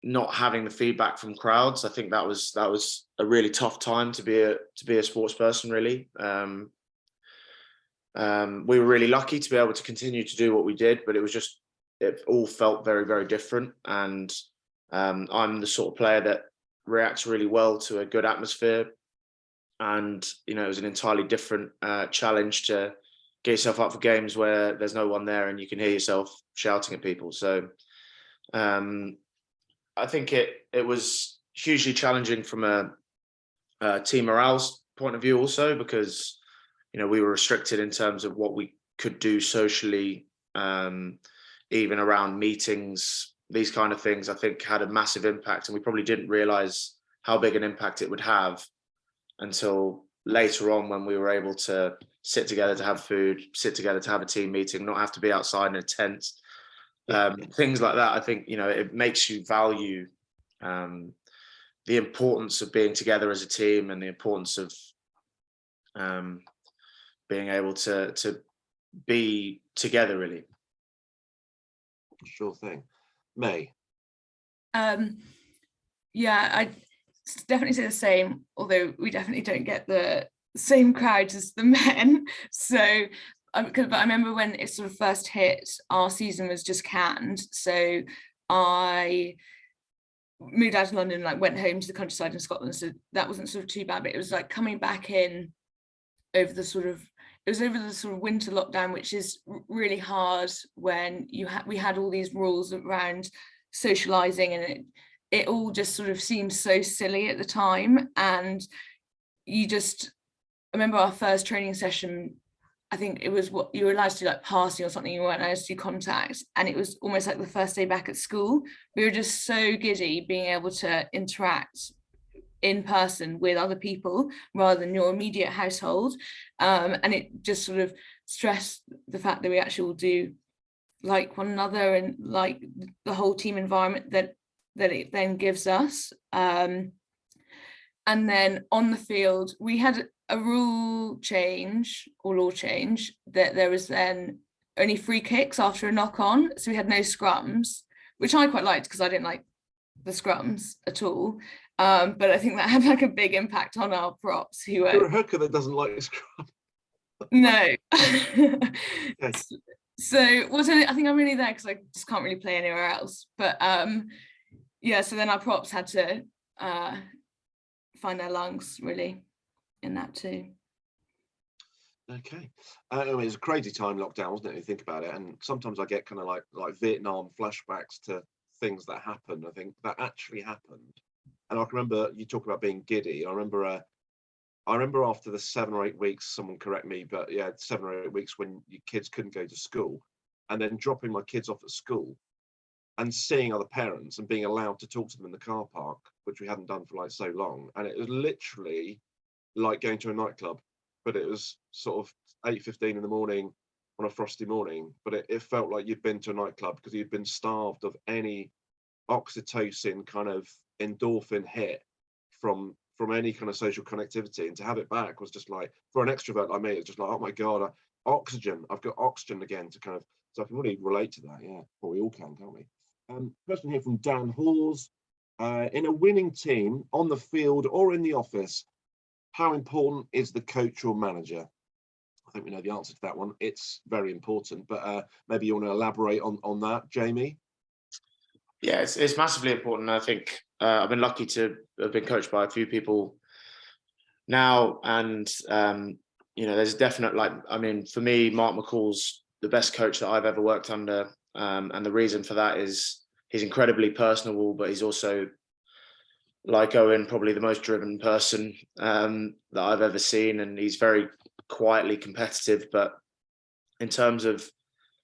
not having the feedback from crowds. I think that was a really tough time to be a sports person, really. We were really lucky to be able to continue to do what we did, but it all felt very, very different. And I'm the sort of player that reacts really well to a good atmosphere. And, you know, it was an entirely different challenge to get yourself up for games where there's no one there and you can hear yourself shouting at people. So I think it was hugely challenging from a team morale's point of view also, because, you know, we were restricted in terms of what we could do socially, even around meetings. These kind of things, I think, had a massive impact, and we probably didn't realize how big an impact it would have until later on, when we were able to sit together to have food, sit together to have a team meeting, not have to be outside in a tent. Things like that. I think, you know, it makes you value the importance of being together as a team and the importance of being able to be together, really.
Sure thing. May?
Yeah, I definitely say the same, although we definitely don't get the same crowds as the men. So but I remember when it sort of first hit, our season was just canned. So I moved out of London, like went home to the countryside in Scotland. So that wasn't sort of too bad, but it was like coming back in over the sort of winter lockdown, which is really hard when we had all these rules around socializing, and it all just sort of seemed so silly at the time. And I remember our first training session, I think it was what you were allowed to do, like passing or something, you weren't allowed to do contact, and it was almost like the first day back at school. We were just so giddy being able to interact in person with other people rather than your immediate household, and it just sort of stressed the fact that we actually will do like one another and like the whole team environment that it then gives us. And then on the field we had a law change that there was then only free kicks after a knock on, so we had no scrums, which I quite liked because I didn't like the scrums at all. But I think that had like a big impact on our props who were...
You're a hooker that doesn't like scrum.
No.
Okay.
So I think I'm really there because I just can't really play anywhere else. But yeah, so then our props had to find their lungs really in that too.
Okay. It was a crazy time, lockdown, wasn't it? You think about it, and sometimes I get kind of like Vietnam flashbacks to things that happened. I think that actually happened, and I can remember you talk about being giddy. I remember after the 7 or 8 weeks, someone correct me, but yeah, 7 or 8 weeks when your kids couldn't go to school, and then dropping my kids off at school and seeing other parents and being allowed to talk to them in the car park, which we hadn't done for like so long, and it was literally like going to a nightclub. But it was sort of 8:15 in the morning on a frosty morning, but it felt like you'd been to a nightclub because you'd been starved of any oxytocin kind of endorphin hit from any kind of social connectivity, and to have it back was just like, for an extrovert like me, it's just like, oh my god, oxygen, I've got oxygen again to kind of, so I can really relate to that. Yeah, well, we all can, can't we? Question here from Dan Hawes. In a winning team, on the field or in the office, how important is the coach or manager? I think we know the answer to that one. It's very important, but maybe you want to elaborate on that, Jamie?
Yeah, it's massively important. I think I've been lucky to have been coached by a few people now, and there's definite, like, I mean, for me, Mark McCall's the best coach that I've ever worked under, and the reason for that is he's incredibly personable, but he's also, like Owen, probably the most driven person that I've ever seen, and he's very quietly competitive. But in terms of,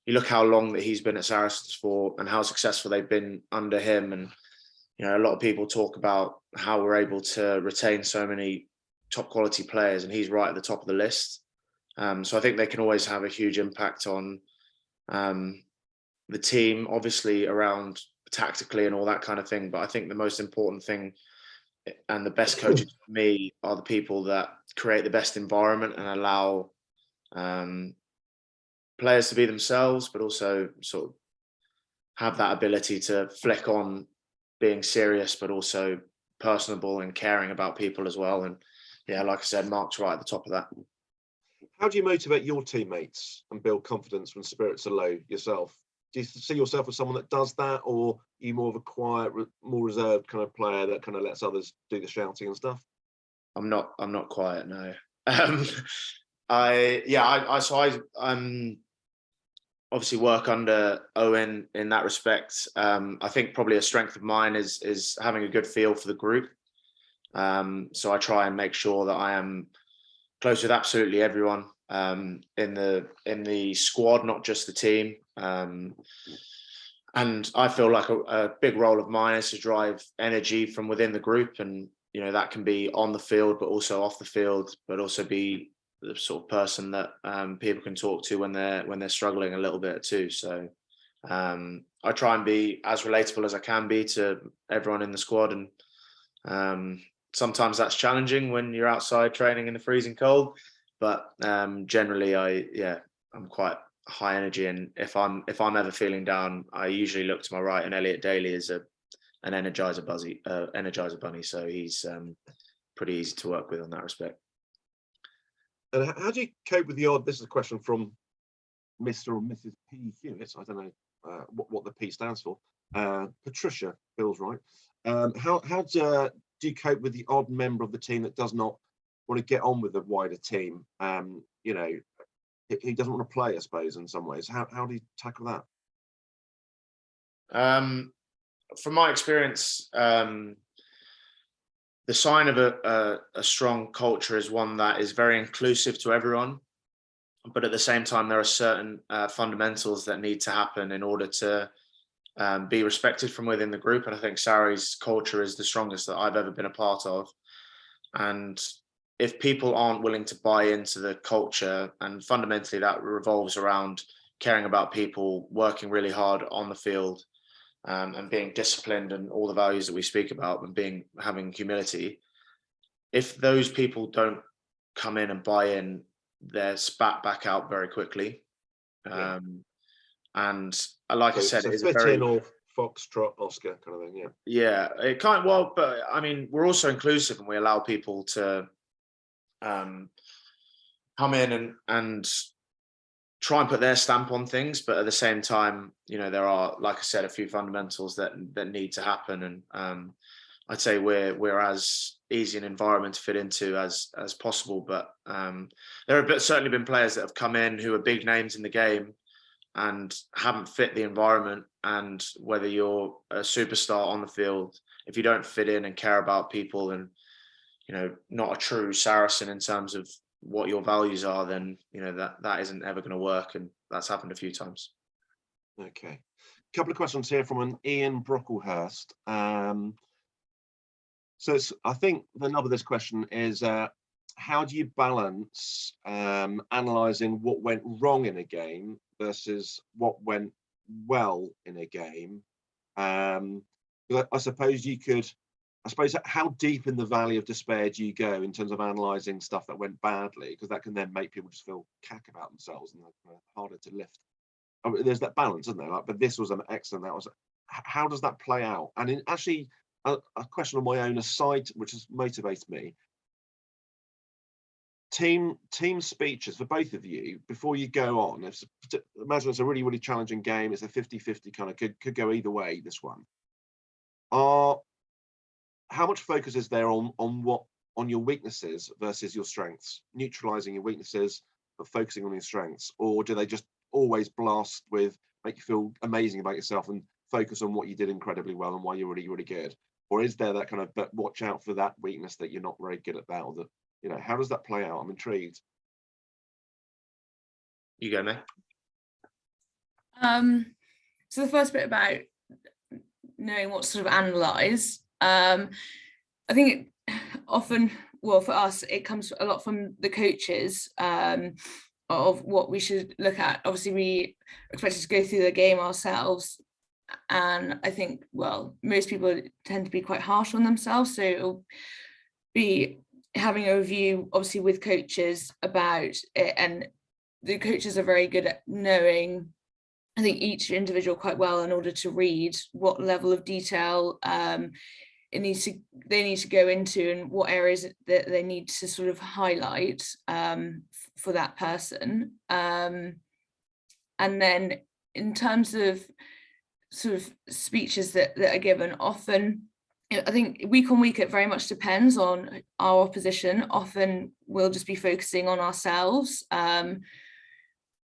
you look how long that he's been at Saracens for and how successful they've been under him, and a lot of people talk about how we're able to retain so many top quality players, and he's right at the top of the list. So I think they can always have a huge impact on the team, obviously around tactically and all that kind of thing. But I think the most important thing and the best coaches for me are the people that create the best environment and allow players to be themselves, but also sort of have that ability to flick on being serious, but also personable and caring about people as well. And yeah, like I said, Mark's right at the top of that.
How do you motivate your teammates and build confidence when spirits are low yourself? Do you see yourself as someone that does that, or are you more of a quiet, more reserved kind of player that kind of lets others do the shouting and stuff?
I'm not quiet, no. I obviously work under Owen in that respect. I think probably a strength of mine is having a good feel for the group. So I try and make sure that I am close with absolutely everyone in the squad, not just the team. And I feel like a big role of mine is to drive energy from within the group, and that can be on the field, but also off the field, but also be the sort of person that people can talk to when they're struggling a little bit too. So I try and be as relatable as I can be to everyone in the squad, and sometimes that's challenging when you're outside training in the freezing cold, but generally I'm quite high energy, and if I'm ever feeling down, I usually look to my right, and Elliot Daly is an energizer bunny, so he's pretty easy to work with on that respect.
And how do you cope with the odd, this is a question from Mr. or Mrs. P. Hewitt, I don't know what the P stands for, Patricia feels right. How do you cope with the odd member of the team that does not want to get on with the wider team? He doesn't want to play, I suppose, in some ways. How do you tackle that?
From my experience, the sign of a strong culture is one that is very inclusive to everyone, but at the same time, there are certain fundamentals that need to happen in order to be respected from within the group. And I think Sarri's culture is the strongest that I've ever been a part of. And if people aren't willing to buy into the culture, and fundamentally that revolves around caring about people, working really hard on the field, and being disciplined, and all the values that we speak about, and having humility. If those people don't come in and buy in, they're spat back out very quickly.
Yeah.
And like I said,
it is
a very
in or foxtrot Oscar kind of thing.
Yeah, it can't. Well, but I mean, we're also inclusive, and we allow people to come in and try and put their stamp on things, but at the same time, there are, like I said, a few fundamentals that need to happen. And I'd say we're as easy an environment to fit into as possible. But there have certainly been players that have come in who are big names in the game and haven't fit the environment. And whether you're a superstar on the field, if you don't fit in and care about people, and not a true Saracen in terms of what your values are, then that isn't ever going to work. And that's happened a few times.
Okay, a couple of questions here from an Ian Brocklehurst. So I think the nub of this question is, how do you balance analysing what went wrong in a game versus what went well in a game? I suppose how deep in the valley of despair do you go in terms of analysing stuff that went badly? Because that can then make people just feel cack about themselves and they're harder to lift. I mean, there's that balance, isn't there? Like, but this was an excellent. How does that play out? And actually, a question on my own aside, which has motivated me. Team speeches for both of you before you go on. Imagine it's a really, really challenging game. It's a 50-50 kind of, could go either way, this one. How much focus is there on your weaknesses versus your strengths? Neutralizing your weaknesses, but focusing on your strengths? Or do they just always blast with, make you feel amazing about yourself and focus on what you did incredibly well and why you're really, really good? Or is there that kind of, but watch out for that weakness that you're not very good at that, or that, how does that play out? I'm intrigued.
You go, May.
So the first bit about knowing what to sort of analyse, I think often, well, for us, it comes a lot from the coaches of what we should look at. Obviously, we are expected to go through the game ourselves. And I think, well, most people tend to be quite harsh on themselves. So it'll be having a review, obviously, with coaches about it. And the coaches are very good at knowing, I think, each individual quite well in order to read what level of detail they need to go into and what areas that they need to sort of highlight for that person. And then in terms of sort of speeches that are given, often I think week on week it very much depends on our opposition. Often we'll just be focusing on ourselves,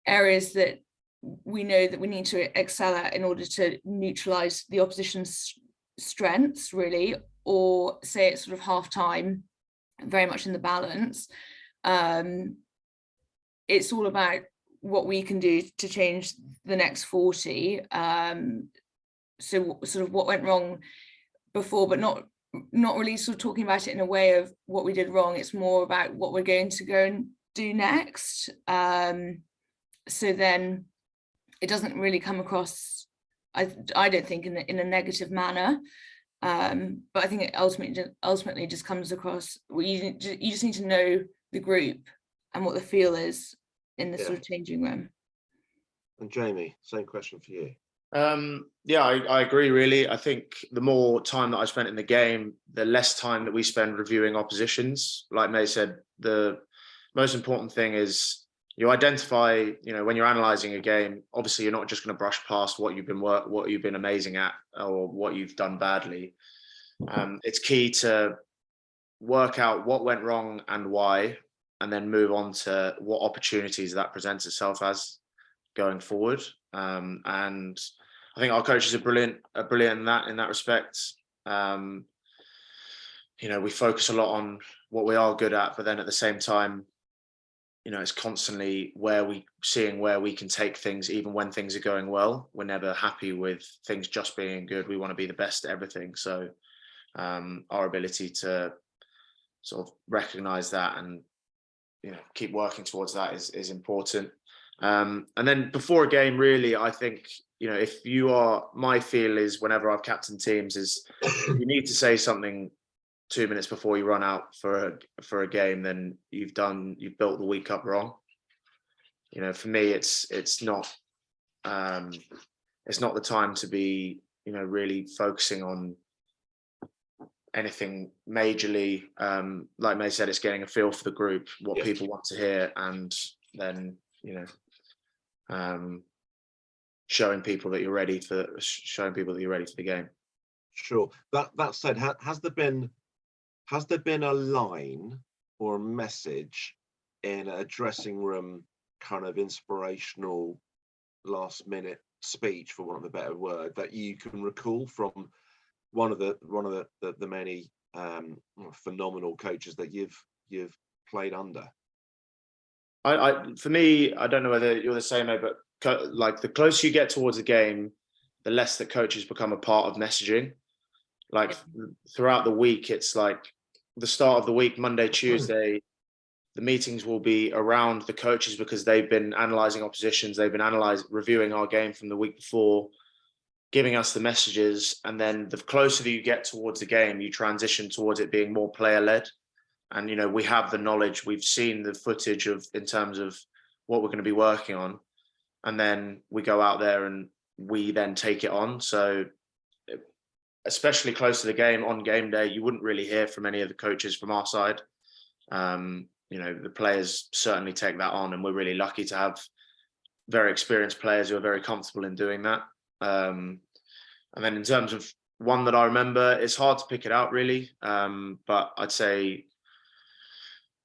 areas that we know that we need to excel at in order to neutralize the opposition's strengths, really, or say it's sort of half time, very much in the balance. It's all about what we can do to change the next 40. So sort of what went wrong before, but not really sort of talking about it in a way of what we did wrong. It's more about what we're going to go and do next. So then it doesn't really come across, I don't think, in a negative manner. But I think it ultimately just comes across, well, you just need to know the group and what the feel is in the sort of changing room.
And Jamie, same question for you.
I agree, really. I think the more time that I spent in the game, the less time that we spend reviewing oppositions. Like May said, the most important thing is you identify, when you're analysing a game, obviously you're not just going to brush past what you've been amazing at or what you've done badly. It's key to work out what went wrong and why, and then move on to what opportunities that presents itself as going forward. And I think our coaches are brilliant in that respect. We focus a lot on what we are good at, but then at the same time, it's constantly where we can take things, even when things are going well. We're never happy with things just being good. We want to be the best at everything. So our ability to sort of recognize that and keep working towards that is important. And then before a game, really, I think, if my feel is, whenever I've captained teams, is you need to say something 2 minutes before you run out for a game, then you've built the week up wrong. For me, it's not the time to be, really focusing on anything majorly. Like May said, it's getting a feel for the group, what people want to hear, and then, showing people that you're ready for the game.
Sure. That said, has there been a line or a message in a dressing room kind of inspirational last minute speech, for want of a better word, that you can recall from one of the many phenomenal coaches that you've played under?
For me, I don't know whether you're the same, mate, but like the closer you get towards the game, the less that coaches become a part of messaging. Like throughout the week, it's like the start of the week, Monday, Tuesday, the meetings will be around the coaches because they've been analysing oppositions, they've been reviewing our game from the week before, giving us the messages. And then the closer that you get towards the game, you transition towards it being more player-led. And, you know, we have the knowledge, we've seen the footage in terms of what we're going to be working on. And then we go out there and we then take it on. So especially close to the game, on game day, you wouldn't really hear from any of the coaches from our side. You know, the players certainly take that on, and we're really lucky to have very experienced players who are very comfortable in doing that. And then in terms of one that I remember, it's hard to pick it out really, but I'd say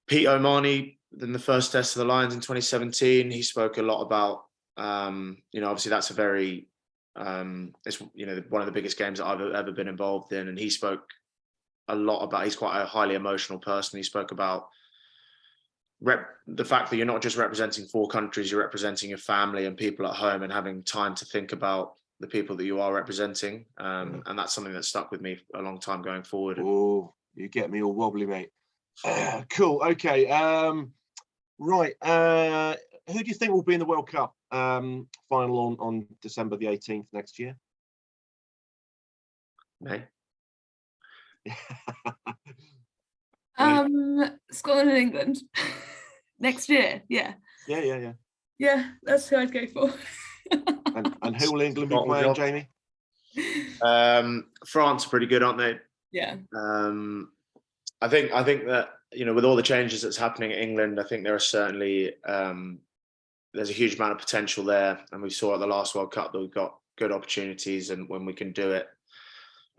Pete O'Mahony in the first test of the Lions in 2017, he spoke a lot about, you know, obviously that's a very, it's, you know, one of the biggest games that I've ever been involved in. And he spoke a lot about, he's quite a highly emotional person. He spoke about the fact that you're not just representing 4 countries, you're representing your family and people at home, and having time to think about the people that you are representing. And that's something that stuck with me a long time going forward.
Oh, you get me all wobbly, mate. Cool. Okay. Right. Who do you think will be in the World Cup final on December the 18th next year?
Me.
Scotland and England next year. Yeah, that's who I'd go for.
and who will England be playing, Jamie?
France are pretty good, aren't they?
Yeah.
I think that, you know, with all the changes that's happening in England, I think there are certainly there's a huge amount of potential there, and we saw at the last World Cup that we've got good opportunities, and when we can do it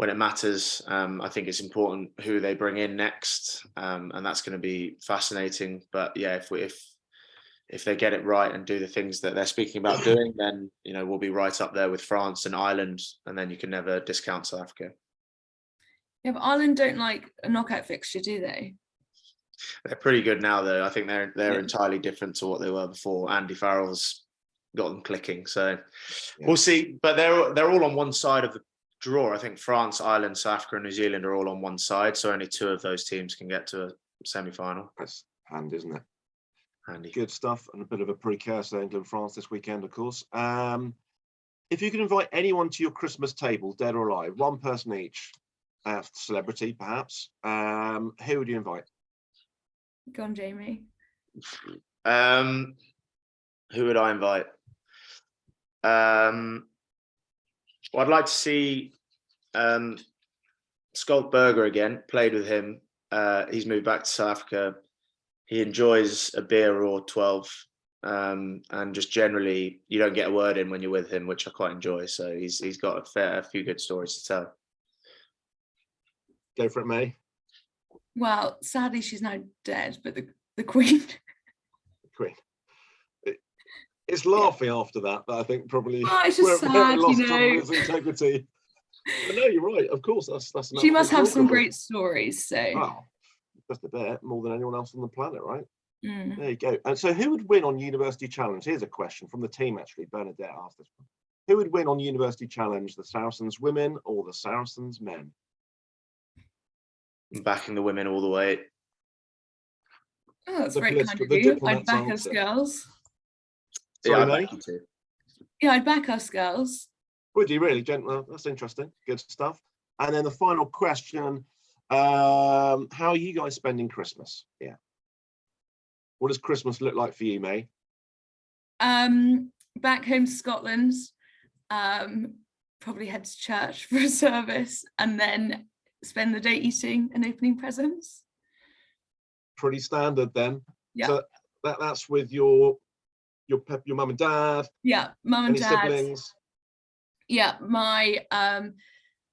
when it matters, I think it's important who they bring in next, and that's going to be fascinating. But yeah, if they get it right and do the things that they're speaking about doing, then, you know, we'll be right up there with France and Ireland, and then you can never discount South Africa.
Yeah, but Ireland don't like a knockout fixture, do they?
They're pretty good now, though. I think they're entirely different to what they were before. Andy Farrell's got them clicking, so we'll see. But they're all on one side of the draw. I think France, Ireland, South Africa, and New Zealand are all on one side, so only 2 of those teams can get to a semi-final.
That's handy, isn't it?
Handy.
Good stuff, and a bit of a precursor, England-France this weekend, of course. If you could invite anyone to your Christmas table, dead or alive, one person each, celebrity perhaps, who would you invite?
Go on, Jamie.
Who would I invite? Well, I'd like to see Schalk Burger again. Played with him. He's moved back to South Africa. He enjoys a beer or 12, and just generally, you don't get a word in when you're with him, which I quite enjoy. So he's got a few good stories to tell.
Go for it, May.
Well, sadly, she's now dead, but the Queen.
The Queen. It's laughing after that, but I think probably
it's just sad,
lost
you know.
some of its integrity. But no, you're right. Of course, that's.
She must have some great stories. So.
Wow, just a bit more than anyone else on the planet, right?
Mm.
There you go. And so, who would win on University Challenge? Here's a question from the team. Actually, Bernadette asked this one. Who would win on University Challenge? The Saracens women or the Saracens men?
I'm backing the women all the way.
Oh, that's very kind of you. I'd back us girls.
Sorry,
yeah, I'd back you too.
Yeah, I'd back us girls.
Would you really, gentlemen? That's interesting. Good stuff. And then the final question: how are you guys spending Christmas? Yeah. What does Christmas look like for you, May?
Back home to Scotland. Probably head to church for a service, and then spend the day eating and opening presents.
Pretty standard then.
Yeah.
So that's with your mum and dad.
Yeah, mum and dad.
Siblings.
Yeah, my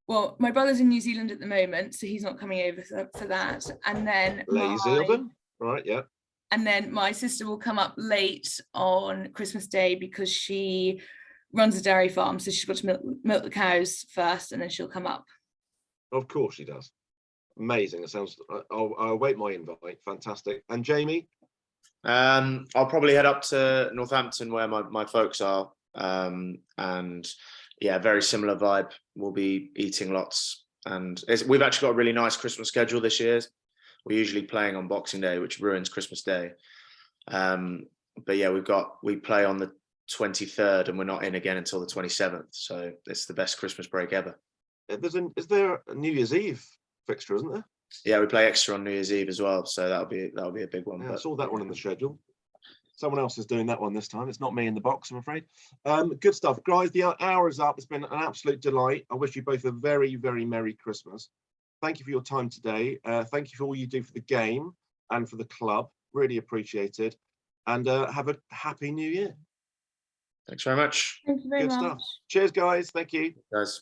well, my brother's in New Zealand at the moment, so he's not coming over for that. And then
Lazy of them. Right, yeah.
And then my sister will come up late on Christmas Day because she runs a dairy farm, so she's got to milk the cows first, and then she'll come up.
Of course she does. Amazing. It sounds. I'll await my invite. Fantastic. And Jamie?
I'll probably head up to Northampton where my folks are, and yeah, very similar vibe. We'll be eating lots, and we've actually got a really nice Christmas schedule this year. We're usually playing on Boxing Day, which ruins Christmas Day. But yeah, we play on the 23rd, and we're not in again until the 27th. So it's the best Christmas break ever.
Is there a New Year's Eve fixture, isn't there?
Yeah, we play extra on New Year's Eve as well, so that'll be a big one.
Yeah, I saw that one in the schedule. Someone else is doing that one this time. It's not me in the box, I'm afraid. Good stuff, guys. The hour is up. It's been an absolute delight. I wish you both a very, very Merry Christmas. Thank you for your time today. Thank you for all you do for the game and for the club. Really appreciated. And have a happy New Year.
Thanks very much.
Thank you very much.
Good stuff. Cheers, guys. Thank you.
Guys.